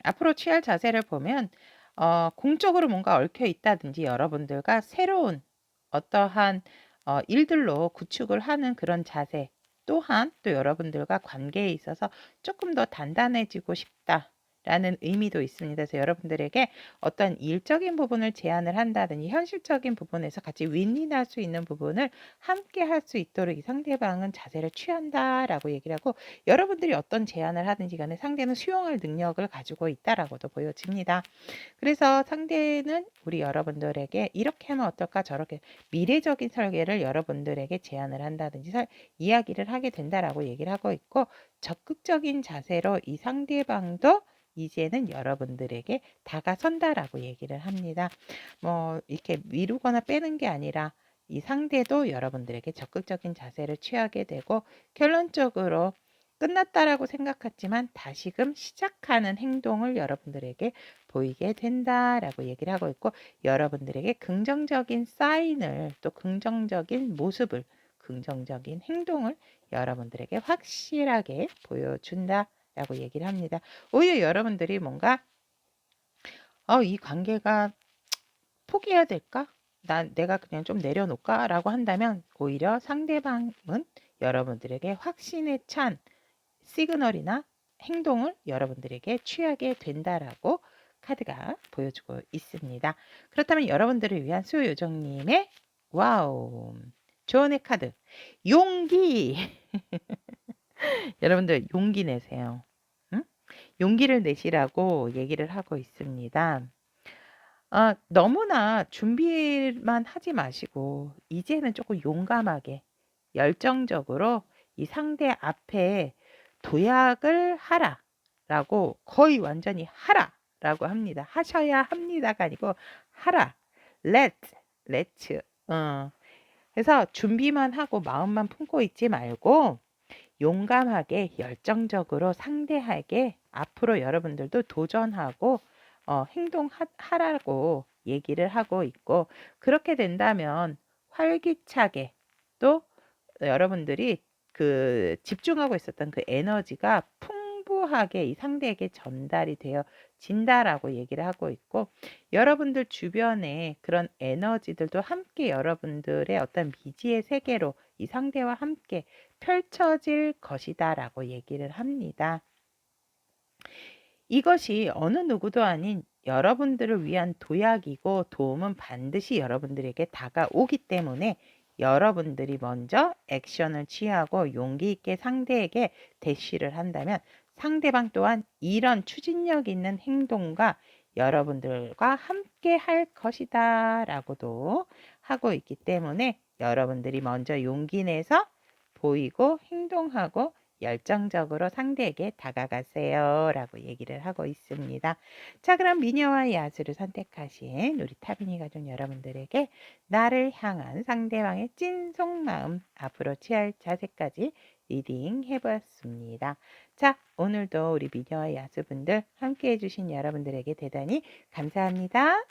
[SPEAKER 1] 앞으로 취할 자세를 보면 공적으로 뭔가 얽혀 있다든지 여러분들과 새로운 어떠한 일들로 구축을 하는 그런 자세, 또한 또 여러분들과 관계에 있어서 조금 더 단단해지고 싶다라는 의미도 있습니다. 그래서 여러분들에게 어떤 일적인 부분을 제안을 한다든지 현실적인 부분에서 같이 윈윈할 수 있는 부분을 함께 할 수 있도록 이 상대방은 자세를 취한다라고 얘기를 하고, 여러분들이 어떤 제안을 하든지 간에 상대는 수용할 능력을 가지고 있다라고도 보여집니다. 그래서 상대는 우리 여러분들에게 이렇게 하면 어떨까, 저렇게 미래적인 설계를 여러분들에게 제안을 한다든지 이야기를 하게 된다라고 얘기를 하고 있고, 적극적인 자세로 이 상대방도 이제는 여러분들에게 다가선다라고 얘기를 합니다. 뭐 이렇게 미루거나 빼는 게 아니라 이 상대도 여러분들에게 적극적인 자세를 취하게 되고, 결론적으로 끝났다라고 생각했지만 다시금 시작하는 행동을 여러분들에게 보이게 된다라고 얘기를 하고 있고, 여러분들에게 긍정적인 사인을, 또 긍정적인 모습을, 긍정적인 행동을 여러분들에게 확실하게 보여준다라고 얘기를 합니다. 오히려 여러분들이 뭔가 이 관계가 포기해야 될까? 내가 그냥 좀 내려놓을까? 라고 한다면 오히려 상대방은 여러분들에게 확신에 찬 시그널이나 행동을 여러분들에게 취하게 된다라고 카드가 보여주고 있습니다. 그렇다면 여러분들을 위한 수요요정님의 와우 조언의 카드, 용기. 여러분들 용기 내세요. 응? 용기를 내시라고 얘기를 하고 있습니다. 너무나 준비만 하지 마시고 이제는 조금 용감하게 열정적으로 이 상대 앞에 도약을 하라라고, 거의 완전히 하라라고 합니다. 하셔야 합니다가 아니고 하라. let's. 그래서 준비만 하고 마음만 품고 있지 말고 용감하게 열정적으로 상대에게 앞으로 여러분들도 도전하고 행동하라고 얘기를 하고 있고, 그렇게 된다면 활기차게 또 여러분들이 그 집중하고 있었던 그 에너지가 풍부하게 이 상대에게 전달이 되어 진다라고 얘기를 하고 있고, 여러분들 주변에 그런 에너지들도 함께 여러분들의 어떤 미지의 세계로 이 상대와 함께 펼쳐질 것이다라고 얘기를 합니다. 이것이 어느 누구도 아닌 여러분들을 위한 도약이고 도움은 반드시 여러분들에게 다가오기 때문에 여러분들이 먼저 액션을 취하고 용기 있게 상대에게 대시를 한다면 상대방 또한 이런 추진력 있는 행동과 여러분들과 함께 할 것이다 라고도 하고 있기 때문에 여러분들이 먼저 용기 내서 보이고 행동하고 열정적으로 상대에게 다가가세요 라고 얘기를 하고 있습니다. 자, 그럼 미녀와 야수를 선택하신 우리 타비니 가족 여러분들에게 나를 향한 상대방의 찐 속마음, 앞으로 취할 자세까지 리딩 해보았습니다. 자, 오늘도 우리 미녀와 야수분들 함께 해주신 여러분들에게 대단히 감사합니다.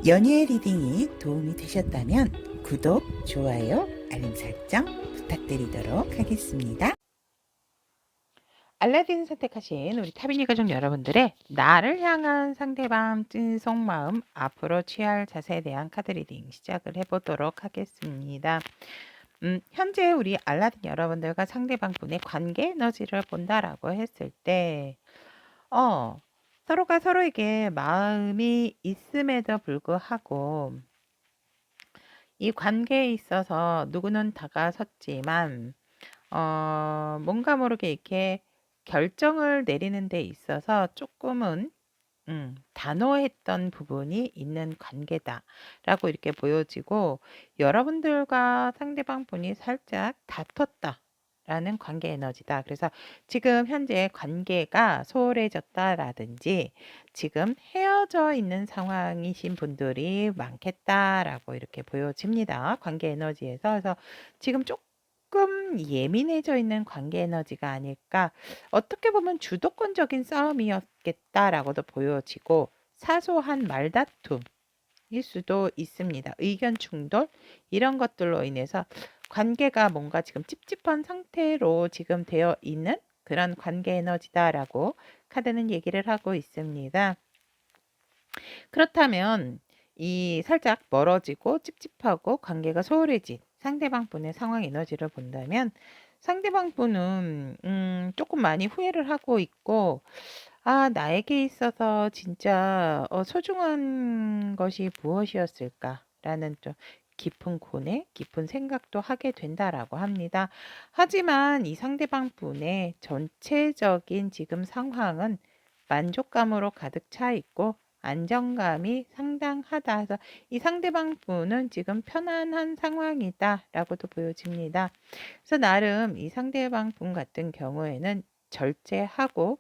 [SPEAKER 2] 연예 리딩이 도움이 되셨다면 구독, 좋아요, 알림 설정 부탁드리도록 하겠습니다.
[SPEAKER 1] 알라딘 선택하신 우리 타비니 가족 여러분들의 나를 향한 상대방 찐 속마음, 앞으로 취할 자세에 대한 카드 리딩 시작을 해보도록 하겠습니다. 현재 우리 알라딘 여러분들과 상대방 분의 관계 에너지를 본다라고 했을 때 서로가 서로에게 마음이 있음에도 불구하고 이 관계에 있어서 누구는 다가섰지만 뭔가 모르게 이렇게 결정을 내리는 데 있어서 조금은 단호했던 부분이 있는 관계다라고 이렇게 보여지고, 여러분들과 상대방 분이 살짝 다퉜다라는 관계 에너지다. 그래서 지금 현재 관계가 소홀해졌다라든지 지금 헤어져 있는 상황이신 분들이 많겠다라고 이렇게 보여집니다. 관계 에너지에서. 그래서 지금 조금 예민해져 있는 관계 에너지가 아닐까, 어떻게 보면 주도권적인 싸움이었겠다라고도 보여지고 사소한 말다툼일 수도 있습니다. 의견 충돌 이런 것들로 인해서 관계가 뭔가 지금 찝찝한 상태로 지금 되어 있는 그런 관계 에너지다라고 카드는 얘기를 하고 있습니다. 그렇다면 이 살짝 멀어지고 찝찝하고 관계가 소홀해진 상대방 분의 상황 에너지를 본다면 상대방 분은 조금 많이 후회를 하고 있고 나에게 있어서 진짜 소중한 것이 무엇이었을까라는 좀 깊은 고뇌, 깊은 생각도 하게 된다라고 합니다. 하지만 이 상대방 분의 전체적인 지금 상황은 만족감으로 가득 차 있고 안정감이 상당하다 해서 이 상대방 분은 지금 편안한 상황이다라고도 보여집니다. 그래서 나름 이 상대방 분 같은 경우에는 절제하고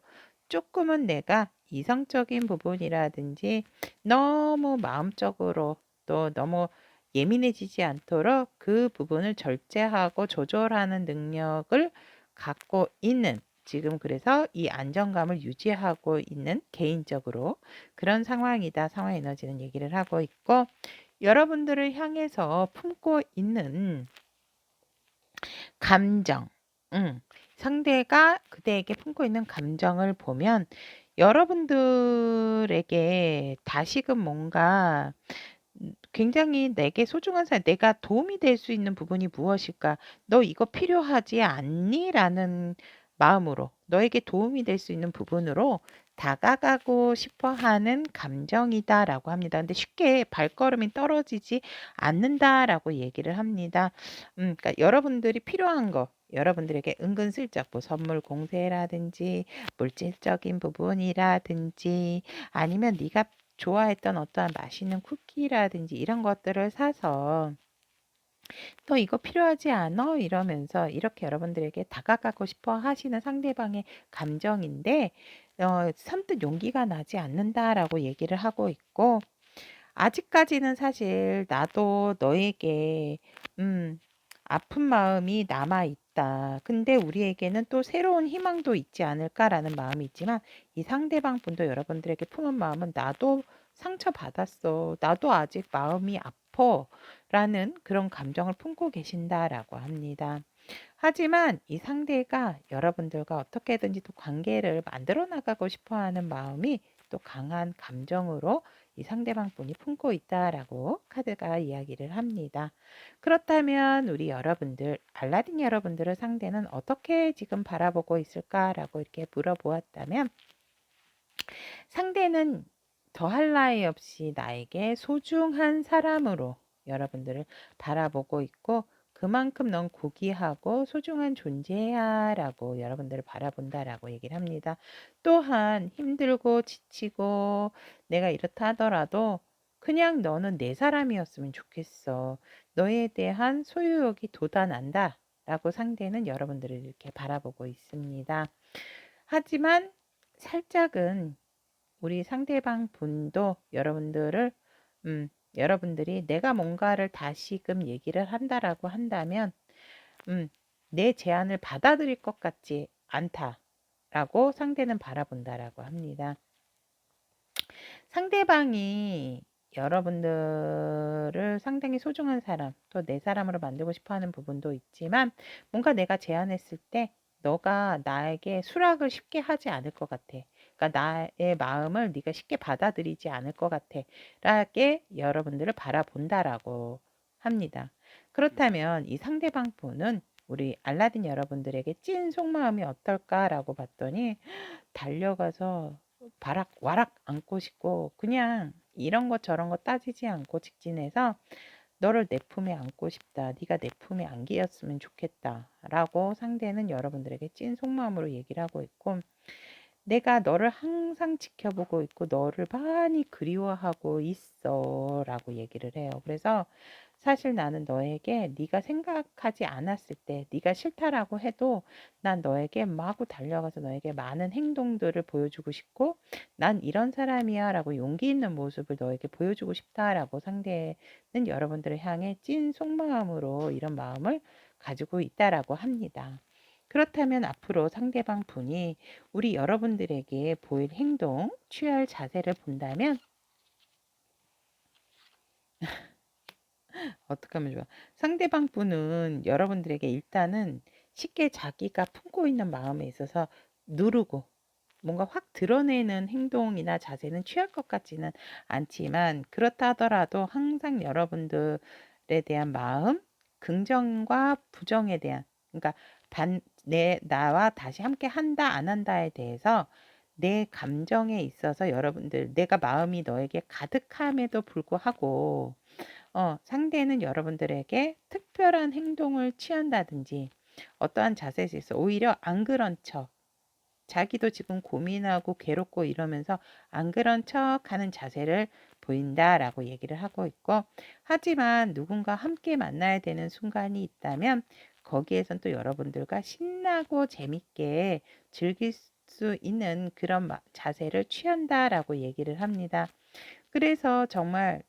[SPEAKER 1] 조금은 내가 이성적인 부분이라든지 너무 마음적으로 또 너무 예민해지지 않도록 그 부분을 절제하고 조절하는 능력을 갖고 있는 지금 그래서 이 안정감을 유지하고 있는 개인적으로 그런 상황이다. 상황 에너지는 얘기를 하고 있고 여러분들을 향해서 품고 있는 감정, 상대가 그대에게 품고 있는 감정을 보면 여러분들에게 다시금 뭔가 굉장히 내게 소중한 사람, 내가 도움이 될 수 있는 부분이 무엇일까? 너 이거 필요하지 않니? 라는 마음으로 너에게 도움이 될 수 있는 부분으로 다가가고 싶어 하는 감정이다라고 합니다. 근데 쉽게 발걸음이 떨어지지 않는다라고 얘기를 합니다. 그러니까 여러분들이 필요한 거, 여러분들에게 은근슬쩍 뭐 선물 공세라든지 물질적인 부분이라든지 아니면 네가 좋아했던 어떠한 맛있는 쿠키라든지 이런 것들을 사서 너 이거 필요하지 않아? 이러면서 이렇게 여러분들에게 다가가고 싶어 하시는 상대방의 감정인데 선뜻 용기가 나지 않는다라고 얘기를 하고 있고 아직까지는 사실 나도 너에게 아픈 마음이 남아 있다. 근데 우리에게는 또 새로운 희망도 있지 않을까라는 마음이 있지만 이 상대방 분도 여러분들에게 품은 마음은 나도 상처받았어. 나도 아직 마음이 아파. 라는 그런 감정을 품고 계신다라고 합니다. 하지만 이 상대가 여러분들과 어떻게든지 또 관계를 만들어 나가고 싶어 하는 마음이 또 강한 감정으로 이 상대방 분이 품고 있다라고 카드가 이야기를 합니다. 그렇다면 우리 여러분들, 알라딘 여러분들을 상대는 어떻게 지금 바라보고 있을까라고 이렇게 물어보았다면 상대는 더할 나위 없이 나에게 소중한 사람으로 여러분들을 바라보고 있고 그만큼 넌 고귀하고 소중한 존재야 라고 여러분들을 바라본다라고 얘기를 합니다. 또한 힘들고 지치고 내가 이렇다 하더라도 그냥 너는 내 사람이었으면 좋겠어. 너에 대한 소유욕이 돋아난다 라고 상대는 여러분들을 이렇게 바라보고 있습니다. 하지만 살짝은 우리 상대방 분도 여러분들을 여러분들이 내가 뭔가를 다시금 얘기를 한다라고 한다면 내 제안을 받아들일 것 같지 않다라고 상대는 바라본다라고 합니다. 상대방이 여러분들을 상당히 소중한 사람, 또 내 사람으로 만들고 싶어 하는 부분도 있지만 뭔가 내가 제안했을 때 너가 나에게 수락을 쉽게 하지 않을 것 같아. 그러니까 나의 마음을 네가 쉽게 받아들이지 않을 것 같아. 라게 여러분들을 바라본다라고 합니다. 그렇다면 이 상대방 분은 우리 알라딘 여러분들에게 찐 속마음이 어떨까라고 봤더니 달려가서 바락 와락 안고 싶고 그냥 이런 거 저런 거 따지지 않고 직진해서 너를 내 품에 안고 싶다. 네가 내 품에 안기였으면 좋겠다. 라고 상대는 여러분들에게 찐 속마음으로 얘기를 하고 있고 내가 너를 항상 지켜보고 있고 너를 많이 그리워하고 있어 라고 얘기를 해요. 그래서 사실 나는 너에게 네가 생각하지 않았을 때 네가 싫다라고 해도 난 너에게 마구 달려가서 너에게 많은 행동들을 보여주고 싶고 난 이런 사람이야 라고 용기 있는 모습을 너에게 보여주고 싶다라고 상대는 여러분들을 향해 찐 속마음으로 이런 마음을 가지고 있다라고 합니다. 그렇다면 앞으로 상대방 분이 우리 여러분들에게 보일 행동, 취할 자세를 본다면 어떻게 하면 좋아? 상대방 분은 여러분들에게 일단은 쉽게 자기가 품고 있는 마음에 있어서 누르고 뭔가 확 드러내는 행동이나 자세는 취할 것 같지는 않지만, 그렇다 하더라도 항상 여러분들에 대한 마음, 긍정과 부정에 대한, 그러니까 나와 다시 함께 한다 안 한다에 대해서 내 감정에 있어서 여러분들, 내가 마음이 너에게 가득함에도 불구하고 상대는 여러분들에게 특별한 행동을 취한다든지 어떠한 자세에서 있어 오히려 안 그런 척, 자기도 지금 고민하고 괴롭고 이러면서 안 그런 척하는 자세를 보인다라고 얘기를 하고 있고, 하지만 누군가 함께 만나야 되는 순간이 있다면 거기에선 또 여러분들과 신나고 재밌게 즐길 수 있는 그런 자세를 취한다라고 얘기를 합니다. 그래서 정말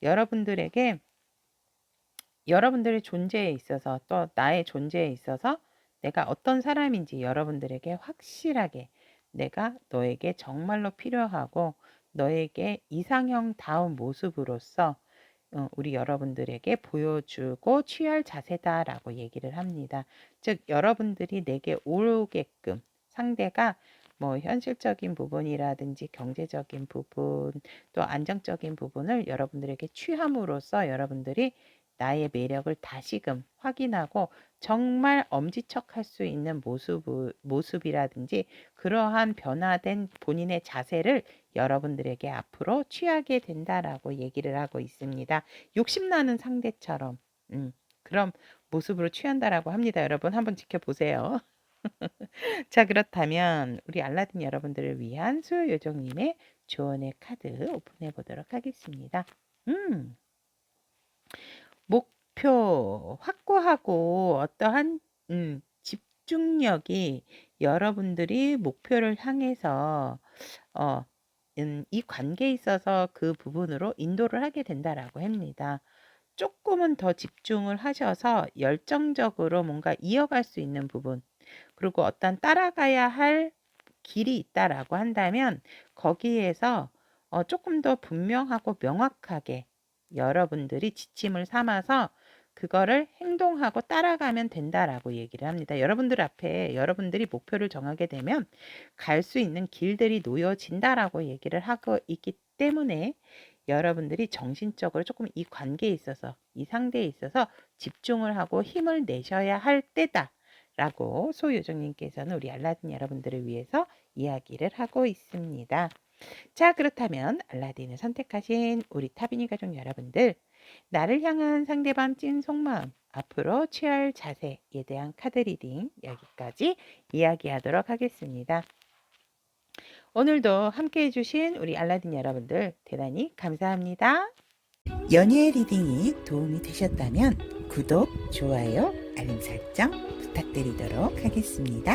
[SPEAKER 1] 여러분들에게, 여러분들의 존재에 있어서 또 나의 존재에 있어서 내가 어떤 사람인지 여러분들에게 확실하게, 내가 너에게 정말로 필요하고 너에게 이상형다운 모습으로서 우리 여러분들에게 보여주고 취할 자세다라고 얘기를 합니다. 즉 여러분들이 내게 오게끔, 상대가 뭐 현실적인 부분이라든지 경제적인 부분, 또 안정적인 부분을 여러분들에게 취함으로써 여러분들이 나의 매력을 다시금 확인하고 정말 엄지척할 수 있는 모습이라든지 그러한 변화된 본인의 자세를 여러분들에게 앞으로 취하게 된다라고 얘기를 하고 있습니다. 욕심나는 상대처럼 그런 모습으로 취한다라고 합니다. 여러분 한번 지켜보세요. 자, 그렇다면 우리 알라딘 여러분들을 위한 수요요정님의 조언의 카드 오픈해 보도록 하겠습니다. 목표 확고하고 어떠한 집중력이 여러분들이 목표를 향해서 이 관계에 있어서 그 부분으로 인도를 하게 된다라고 합니다. 조금은 더 집중을 하셔서 열정적으로 뭔가 이어갈 수 있는 부분, 그리고 어떤 따라가야 할 길이 있다라고 한다면 거기에서 조금 더 분명하고 명확하게 여러분들이 지침을 삼아서 그거를 행동하고 따라가면 된다라고 얘기를 합니다. 여러분들 앞에 여러분들이 목표를 정하게 되면 갈 수 있는 길들이 놓여진다라고 얘기를 하고 있기 때문에 여러분들이 정신적으로 조금 이 관계에 있어서, 이 상대에 있어서 집중을 하고 힘을 내셔야 할 때다라고 소요정님께서는 우리 알라딘 여러분들을 위해서 이야기를 하고 있습니다. 자, 그렇다면 알라딘을 선택하신 우리 타비니 가족 여러분들, 나를 향한 상대방 찐 속마음, 앞으로 취할 자세에 대한 카드 리딩 여기까지 이야기하도록 하겠습니다. 오늘도 함께 해주신 우리 알라딘 여러분들 대단히 감사합니다.
[SPEAKER 2] 연예 리딩이 도움이 되셨다면 구독, 좋아요, 알림 설정 부탁드리도록 하겠습니다.